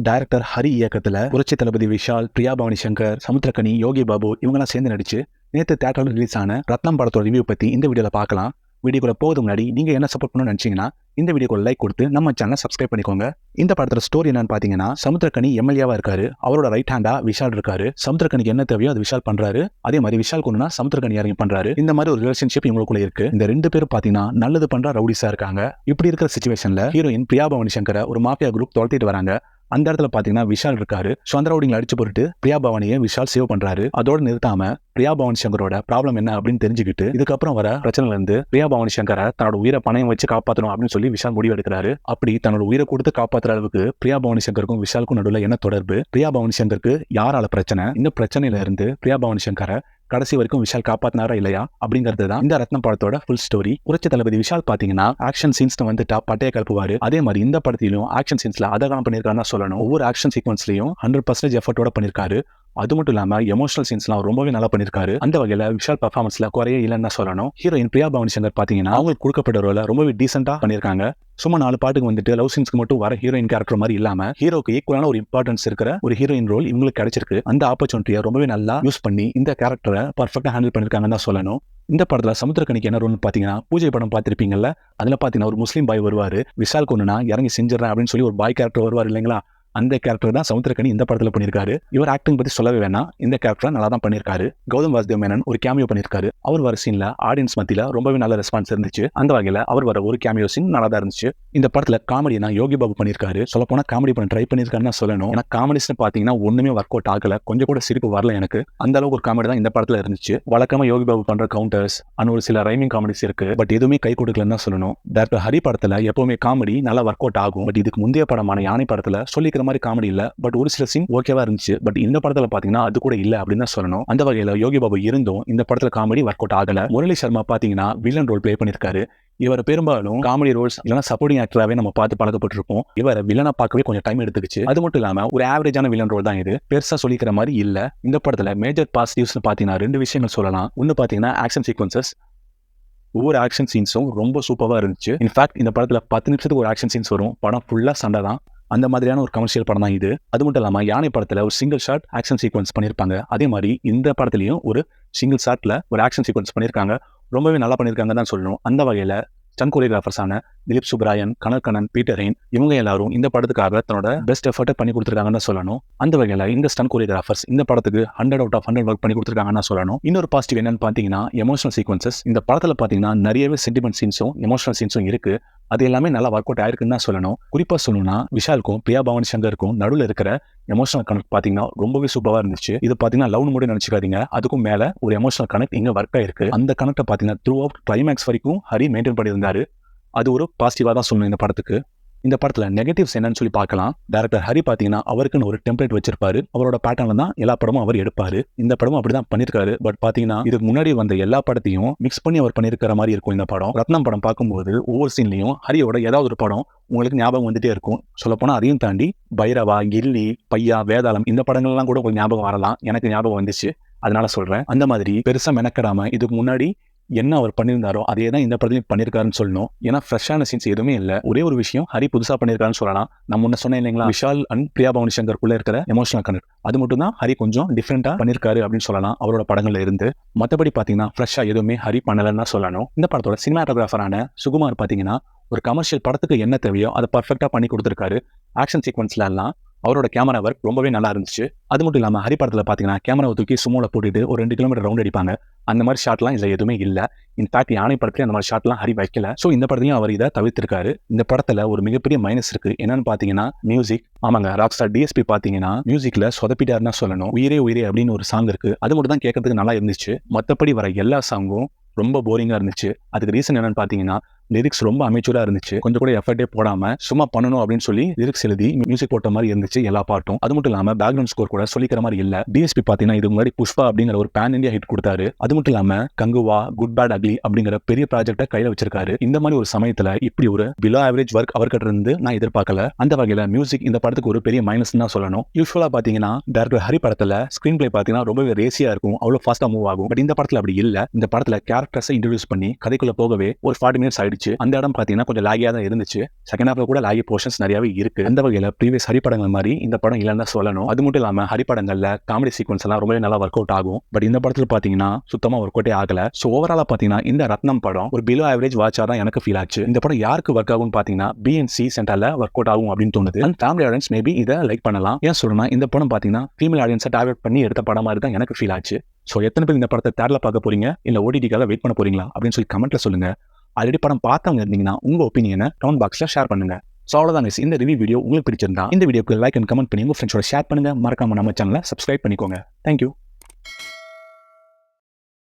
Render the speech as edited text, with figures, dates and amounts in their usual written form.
Director Hari இயக்கத்துல புரட்சி தளபதி விஷால், பிரியா பவானி சங்கர், சமுத்திரக்கனி, யோகி பாபு இவங்கெல்லாம் சேர்ந்து நடிச்சு நேற்று தியேட்டர்ல ரிலீஸ் ஆன ரத்னம் படத்தோட ரிவ்யூ பத்தி இந்த வீடியோல பார்க்கலாம். வீடியோக்குள்ள போகிறது முன்னாடி நீங்க என்ன சப்போர்ட் பண்ணணும்னு நினைச்சீங்கன்னா இந்த வீடியோக்கு லைக் கொடுத்து நம்ம சேனலை சப்ஸ்கிரைப் பண்ணிக்கோங்க. இந்த படத்தோட ஸ்டோரி என்னன்னு பாத்தீங்கன்னா, சமுத்திரக்கனி எம்எல்ஏவா இருக்காரு. அவரோட ரைட் ஹேண்டா விஷால் இருக்காரு. சமுத்திரக்கனிக்கு என்ன தேவையோ அது விஷால் பண்றாரு. அதே மாதிரி விஷால் கொண்டுனா சமுத்திரக்கனி இறங்கி பண்றாரு. இந்த மாதிரி ஒரு ரிலேஷன்ஷிப் இவங்களுக்குள்ள இருக்கு. இந்த ரெண்டு பேரும் பாத்தீங்கன்னா நல்லது பண்ற ரவுடிஸா இருக்காங்க. இப்படி இருக்கிற சிச்சுவேஷன்ல ஹீரோயின் பிரியா பவானி சங்கரை ஒரு மாஃபியா குரூப் துரத்திட்டு வராங்க. அந்த இடத்துல பாத்தீங்கன்னா விஷால் இருக்காரு. அந்த ரவுடிங்களை அடிச்சு போட்டு பிரியா பவானியை விஷால் சேவ் பண்றாரு. அதோட நிறுத்தாம பிரியா பவானி சங்கரோட ப்ராப்ளம் என்ன அப்படின்னு தெரிஞ்சுக்கிட்டு இதுக்கப்புறம் வர பிரச்சனைல இருந்து பிரியா பவானி சங்கரை தன்னோட உயிரை பணம் வச்சு காப்பாற்றணும் அப்படின்னு சொல்லி விஷால் முடிவு எடுக்கிறாரு. அப்படி தன்னோட உயிரை கொடுத்து காப்பாற்றுற அளவுக்கு பிரியா பவானி சங்கருக்கும் விஷாலுக்கும் நடுவில் என்ன தொடர்பு, பிரியா பவானி சங்கருக்கு யாரால பிரச்சனை, இந்த பிரச்சனையில இருந்து பிரியா பவானி சங்கரை கடைசி வரைக்கும் விஷால் காப்பாத்தினாரா இல்லையா அப்படிங்கிறது தான் இந்த ரத்னம் படத்தோட ஃபுல் ஸ்டோரி. புரட்சி தளபதி விஷால் பாத்தீங்கன்னா ஆக்ஷன் சீன்ஸ் வந்துட்டா பட்டைய கலப்புவாரு. அதே மாதிரி இந்த படத்திலும் ஆக்ஷன் சீன்ஸ்ல அதகாலம் பண்ணிருக்காருன்னு சொல்லணும். ஒவ்வொரு ஆக்ஷன் சீக்வன்ஸ்லயும் 100% எஃபர்ட்டோட பண்ணிருக்காரு. அது மட்டும் இல்லாம எமோஷனல் சீன்ஸ்லாம் ரொம்பவே நல்லா பண்ணிருக்காரு. அந்த வகையில விஷால் பெர்ஃபார்மன்ஸ்ல குறைய இல்லைன்னு சொல்லணும். ஹீரோயின் பிரியா பவானி சங்கர் பாத்தீங்கன்னா அவங்களுக்கு கொடுக்கப்பட்ட ரோல ரொம்பவே டீசென்டா பண்ணிருக்காங்க. சும்மா 4 பாட்டுக்கு வந்துட்டு லவ் சீன்ஸ்க்கு மட்டும் வர ஹீரோயின் கேரக்டர் மாதிரி இல்லாம ஹீரோக்கு ஈக்குவலான ஒரு இம்பார்ட்டன்ஸ் இருக்கிற ஒரு ஹீரோயின் ரோல் இவங்களுக்கு கிடைச்சிருக்கு. அந்த ஆப்பர்ச்சுனிட்டியை ரொம்பவே நல்லா யூஸ் பண்ணி இந்த கேரக்டரை பர்ஃபெக்டா ஹேண்டில் பண்ணிருக்காங்கன்னு தான் சொல்லணும். இந்த படத்துல சமுத்திரக்கனிக்கு என்ன ரோல்னு பாத்தீங்கன்னா, பூஜை படம் பார்த்திருப்பீங்கல்ல, அதுல பாத்தீங்கன்னா ஒரு முஸ்லீம் பாய் வருவாரு. விஷால் கொண்டுனா இறங்கி செஞ்சிடறேன் அப்படின்னு சொல்லி ஒரு பாய் கேரக்டர் வருவார் இல்லைங்களா, அந்த கேரக்டர் தான் சமுத்திரக்கனி இந்த படத்துல பண்ணிருக்காரு. இவர் ஆக்டிங் பத்தி சொல்லவே வேணாம், இந்த கேரக்டர் நல்லா தான் பண்ணிருக்காரு. கௌதம் வாசுதேவ் மேனன் ஒரு கேமியோ பண்ணிருக்காரு. அவர் வர சீன்ல ஆடியன்ஸ் மத்தியில ரொம்பவே நல்ல ரெஸ்பான்ஸ் இருந்துச்சு. அந்த வகையில அவர் வர ஒரு கேமியோ சீன் நல்லா தான் இருந்துச்சு. இந்த படத்துல காமெடினா யோகி பாபு பண்ணிருக்காரு. சொல்ல போனா காமெடி பண்ண ட்ரை பண்ணிருக்காருன்னு சொல்லணும். ஏன்னா காமெடிஸ்னு பாத்தீங்கன்னா ஒண்ணுமே ஒர்க் அவுட் ஆகல, கொஞ்சம் கூட சிரிப்பு வரல எனக்கு. அந்த அளவுக்கு ஒரு காமெடி தான் இந்த படத்துல இருந்துச்சு. வழக்கமா யோகி பாபு பண்ற கவுண்டர்ஸ் அண்ட் ஒரு சில ரைமிங் காமெடிஸ் இருக்கு, பட் எதுவுமே கை கொடுக்கலன்னு தான் சொல்லணும். டைரக்டர் ஹரி படத்துல எப்பவுமே காமெடி நல்லா ஒர்க் அவுட் ஆகும். பட் இதுக்கு முந்தைய படமான யானை படத்துல சொல்லிக்கிற மாதிரி காமெடி இல்ல, பட் ஒரு சில சீன் ஓகேவா இருந்துச்சு. பட் இந்த படத்துல பாத்தீங்கன்னா அது கூட இல்ல அப்படின்னு தான் சொல்லணும். அந்த வகையில யோகி பாபு இருந்தும் இந்த படத்துல காமெடி ஒர்க் அவுட் ஆகல. முரளி சர்மா பாத்தீங்கன்னா வில்லன் ரோல் பிளே பண்ணிருக்காரு. இவர் பெரும்பாலும் காமெடி ரோல்ஸ் இல்லைன்னா சப்போர்ட்டிங் ஆக்டராகவே நம்ம பார்த்து பழக்கப்பட்டிருப்போம். இவர் வில்லனை பார்க்கவே கொஞ்சம் டைம் எடுத்துக்கிச்சு. அது மட்டும் இல்லாம ஒரு ஆவரேஜான வில்லன் ரோல் தான் இது, பெருசா சொல்லிக்கிற மாதிரி இல்ல. இந்த படத்துல மேஜர் பாசிட்டிவ்ஸ் பாத்தீங்கன்னா 2 விஷயங்கள் சொல்லலாம். ஒன்னு பாத்தீங்கன்னா ஆக்ஷன் சீக்வன்சஸ். ஒவ்வொரு ஆக்ஷன் சீன்ஸும் ரொம்ப சூப்பரா இருந்துச்சு. இன்ஃபேக்ட் இந்த படத்துல 10 நிமிஷத்துக்கு ஒரு ஆக்ஷன் சீன்ஸ் வரும். படம் ஃபுல்லா சண்டை தான். அந்த மாதிரியான ஒரு கமர்ஷியல் படம் தான் இது. அது மட்டும் இல்லாம யானை படத்துல ஒரு சிங்கிள் ஷாட் ஆக்ஷன் சீக்வன்ஸ் பண்ணிருப்பாங்க. அதே மாதிரி இந்த படத்துலயும் ஒரு சிங்கிள் ஷாட்ல ஒரு ஆக்ஷன் சீக்வன்ஸ் பண்ணிருக்காங்க. ரொம்பவே நல்லா பண்ணிருக்காங்க தான் சொல்லணும். அந்த வகையில ஸ்டன் கோரியோகிராஃபர்ஸான திலீப் சுப்ராயன், கனல், பீட்டர் ரெயின் இவங்க எல்லாரும் இந்த படத்துக்காக தன்னோட பெஸ்ட் எஃபர்ட்டை பண்ணி கொடுத்துருக்காங்கன்னு சொல்லணும். அந்த வகையில இந்த ஸ்டன் கோரியோகிராஃபர்ஸ் இந்த படத்துக்கு 100 out of 100 ஒர்க் பண்ணி கொடுத்துருக்காங்கன்னு சொல்லணும். இன்னொரு பாசிட்டிவ் என்னன்னு பாத்தீங்கன்னா எமோஷனல் சீக்வன்சஸ். இந்த படத்துல பாத்தீங்கன்னா நிறையவே சென்டிமெண்ட் சீன்ஸும் எமோஷனல் சீன்ஸும் இருக்கு. அது எல்லாமே நல்லா ஒர்க் அவுட் ஆயிருக்குன்னு தான் சொல்லணும். குறிப்பா சொல்லணும்னா விஷாலுக்கும் பிரியா பவானி சங்கருக்கும் நடுவில் இருக்கிற எமோஷனல் கனெக்ட் பாத்தீங்கன்னா ரொம்பவே சூப்பரா இருந்துச்சு. இது பாத்தீங்கன்னா லவ் மட்டும் நினைச்சுக்காதீங்க, அதுக்கும் மேல ஒரு எமோஷனல் கனெக்ட் இங்க ஒர்க் ஆயிருக்கு. அந்த கனெக்ட் பாத்தீங்கன்னா த்ரூ அவுட் கிளைமேக்ஸ் வரைக்கும் ஹரி மெயின்டைன் பண்ணியிருந்தாரு. அது ஒரு பாசிட்டிவா தான் சொல்லணும் இந்த படத்துக்கு. இந்த படத்துல நெகட்டிவ்ஸ் என்னன்னு சொல்லி பார்க்கலாம். டைரக்டர் ஹரி பாத்தீங்கன்னா அவருக்குன்னு ஒரு டெம்ப்ளேட் வச்சிருப்பாரு. அவரோட பேட்டர்ன்ல தான் எல்லா படமும் அவர் எடுப்பாரு. இந்த படமும் அப்படிதான் பண்ணிருக்காரு. பட் பாத்தீங்கன்னா இதுக்கு முன்னாடி வந்த எல்லா படத்தையும் மிக்ஸ் பண்ணி அவர் பண்ணிருக்கிற மாதிரி இருக்கும் இந்த படம். ரத்னம் படம் பார்க்கும்போது ஒவ்வொரு சீன்லயும் ஹரியோட ஏதாவது ஒரு படம் உங்களுக்கு ஞாபகம் வந்துட்டே இருக்கும். சொல்ல போனா அதையும் தாண்டி பைரவா, கில்லி, பையா, வேதாளம் இந்த படங்கள்லாம் கூட உங்களுக்கு ஞாபகம் வரலாம். எனக்கு ஞாபகம் வந்துச்சு, அதனால சொல்றேன். அந்த மாதிரி பெருசா மெனக்கடாம இதுக்கு முன்னாடி என்ன அவர் பண்ணியிருந்தாரோ அதே தான் இந்த படத்தையும் பண்ணியிருக்காருன்னு சொல்லணும். ஏன்னா ஃப்ரெஷ்ஷான சீன்ஸ் எதுவுமே இல்லை. ஒரே ஒரு விஷயம் ஹரி புதுசா பண்ணியிருக்காருன்னு சொல்லலாம். நம்ம முன்ன சொன்னேன் இல்லைங்களா, விஷால் அண்ட் பிரியா பவானி சங்கருக்குள்ள இருக்கிற எமோஷனல் கனெக்ட், அது மட்டும் தான் ஹரி கொஞ்சம் டிஃப்ரெண்டா பண்ணியிருக்காரு அப்படின்னு சொல்லலாம் அவரோட படங்கள்ல இருந்து. மற்றபடி பாத்தீங்கன்னா ஃப்ரெஷ்ஷா எதுவுமே ஹரி பண்ணலன்னு தான் சொல்லணும். இந்த படத்தோட சினிமாட்டோகிராஃபரான சுகுமார் பாத்தீங்கன்னா ஒரு கமர்ஷியல் படத்துக்கு என்ன தேவையோ அதை பர்ஃபெக்டா பண்ணி கொடுத்துருக்காரு. ஆக்ஷன் சீக்வன்ஸ்ல எல்லாம் அவரோட கேமரா ஒர்க் ரொம்பவே நல்லா இருந்துச்சு. அது மட்டும் இல்லாம ஹரி படத்துல பாத்தீங்கன்னா கேமராவை தூக்கி சுமோல போட்டுட்டு ஒரு 2 கிலோமீட்டர் ரவுண்ட் அடிப்பாங்க. அந்த மாதிரி ஷாட்லாம் இதுல எதுவுமே இல்ல. இன்ஃபேக்ட் யானை படத்துல அந்த மாதிரி ஷாட்லாம் ஹரி வைக்கல. சோ இந்த படத்தையும் அவர் இதை தவிர்த்திருக்காரு. இந்த படத்துல ஒரு மிகப்பெரிய மைனஸ் இருக்கு. என்னன்னு பாத்தீங்கன்னா மியூசிக். ஆமாங்க, ராக்ஸ்டார் டிஎஸ்பி பாத்தீங்கன்னா மியூசிக்ல சொதப்பிட்டாருன்னா சொல்லணும். உயிரே உயிரே அப்படின்னு ஒரு சாங் இருக்கு, அது மட்டும் தான் கேட்கறதுக்கு நல்லா இருந்துச்சு. மத்தபடி வர எல்லா சாங்கும் ரொம்ப போரிங்கா இருந்துச்சு. அதுக்கு ரீசன் என்னன்னு பாத்தீங்கன்னா லிரிக்ஸ் ரொம்ப அமெச்சூரா இருந்துச்சு. கொஞ்சம் கூட எஃபர்ட்டே போடாம சும்மா பண்ணணும் அப்படின்னு சொல்லி லிரிக்ஸ் எழுதி மியூசிக் போட்ட மாதிரி இருந்துச்சு எல்லா பாட்டும். அது மட்டும் இல்லாம பேக்ரவுண்ட் ஸ்கோர் கூட சொல்லிக்கிற மாதிரி இல்ல. டிஎஸ்பி பாத்தீங்கன்னா இதுக்கு முன்னாடி புஷ்பா அப்படிங்கிற ஒரு பேன் இந்தியா ஹிட் கொடுத்தாரு. அது மட்டும் இல்லாம கங்குவா, குட் பேட் அக்லி அப்படிங்கிற பெரிய ப்ராஜெக்ட கையில வச்சிருக்காரு. இந்த மாதிரி ஒரு சமயத்துல இப்படி ஒரு பிலோ ஆவரேஜ் ஒர்க் அவர்கிட்ட இருந்து நான் எதிர்பார்க்கல. அந்த வகையில மியூசிக் இந்த படத்துக்கு ஒரு பெரிய மைனஸ் தான் சொல்லணும். யூஸ்வலா பாத்தீங்கன்னா டைரக்டர் ஹரி படத்துல ஸ்கிரீன் பிளே பாத்தீங்கன்னா ரொம்பவே ரேசியா இருக்கும், அவ்வளவு ஃபாஸ்டா மூவ் ஆகும். பட் இந்த படத்துல அப்படி இல்ல. இந்த படத்துல கேரக்டர்ஸை இன்ட்ரோடியூஸ் பண்ணி கதைக்குள்ள போகவே ஒரு 40 மினிட்ஸ் ஆயிடுச்சு. இருந்துச்சு. அந்த இடம் பாத்தீங்கன்னா கொஞ்சம் லாகியா தான் இருந்துச்சு. செகண்ட் ஹாஃப்ல கூட லாகி போர்ஷன்ஸ் நிறையவே இருக்கு. அந்த வகையில ப்ரீவியஸ் ஹரிப்படங்கள் மாதிரி இந்த படம் இல்லைன்னு தான் சொல்லணும். அது மட்டும் இல்லாம ஹரிப்படங்கள்ல காமெடி சீக்வன்ஸ் எல்லாம் ரொம்பவே நல்லா ஒர்க் அவுட் ஆகும். பட் இந்த படத்துல பாத்தீங்கன்னா சுத்தமா ஒர்க் அவுட்டே ஆகல. சோ ஓவராலா பாத்தீங்கன்னா இந்த ரத்னம் படம் ஒரு பிலோ ஆவரேஜ் வாட்சா தான் எனக்கு ஃபீல் ஆச்சு. இந்த படம் யாருக்கு ஒர்க் ஆகும் பாத்தீங்கன்னா பிஎன்சி சென்டர்ல ஒர்க் அவுட் ஆகும் அப்படின்னு தோணுது. அண்ட் ஃபேமிலி ஆடியன்ஸ் மேபி இதை லைக் பண்ணலாம். ஏன் சொல்றேன்னா இந்த படம் பாத்தீங்கன்னா ஃபீமேல் ஆடியன்ஸை டார்கெட் பண்ணி எடுத்த படம் மாதிரி தான் எனக்கு ஃபீல் ஆச்சு. சோ எத்தனை பேர் இந்த படத்தை தேர்ல பார்க்க போறீங்க இல்ல ஓடிடிக்காக வெயிட் பண்ண போறீங்களா அப்படின்னு சொல்லி கமெண்ட்ல சொல்லுங்க. ஆல்ரெடி படம் பார்த்தவங்க இருந்தீங்கன்னா உங்க ஒப்பீனியனை கமெண்ட் பாக்ஸ்ல ஷேர் பண்ணுங்க. சோ அவ்வளவுதான் guys. இந்த ரிவ்யூ வீடியோ உங்களுக்கு பிடிச்சிருந்தா இந்த வீடியோக்கு லைக் அண்ட் கமெண்ட் பண்ணி உங்க ஃப்ரெண்ட்ஸோட ஷேர் பண்ணுங்க. மறக்காம நம்ம சேனலை சப்ஸ்கிரைப் பண்ணிக்கோங்க. தேங்க்யூ.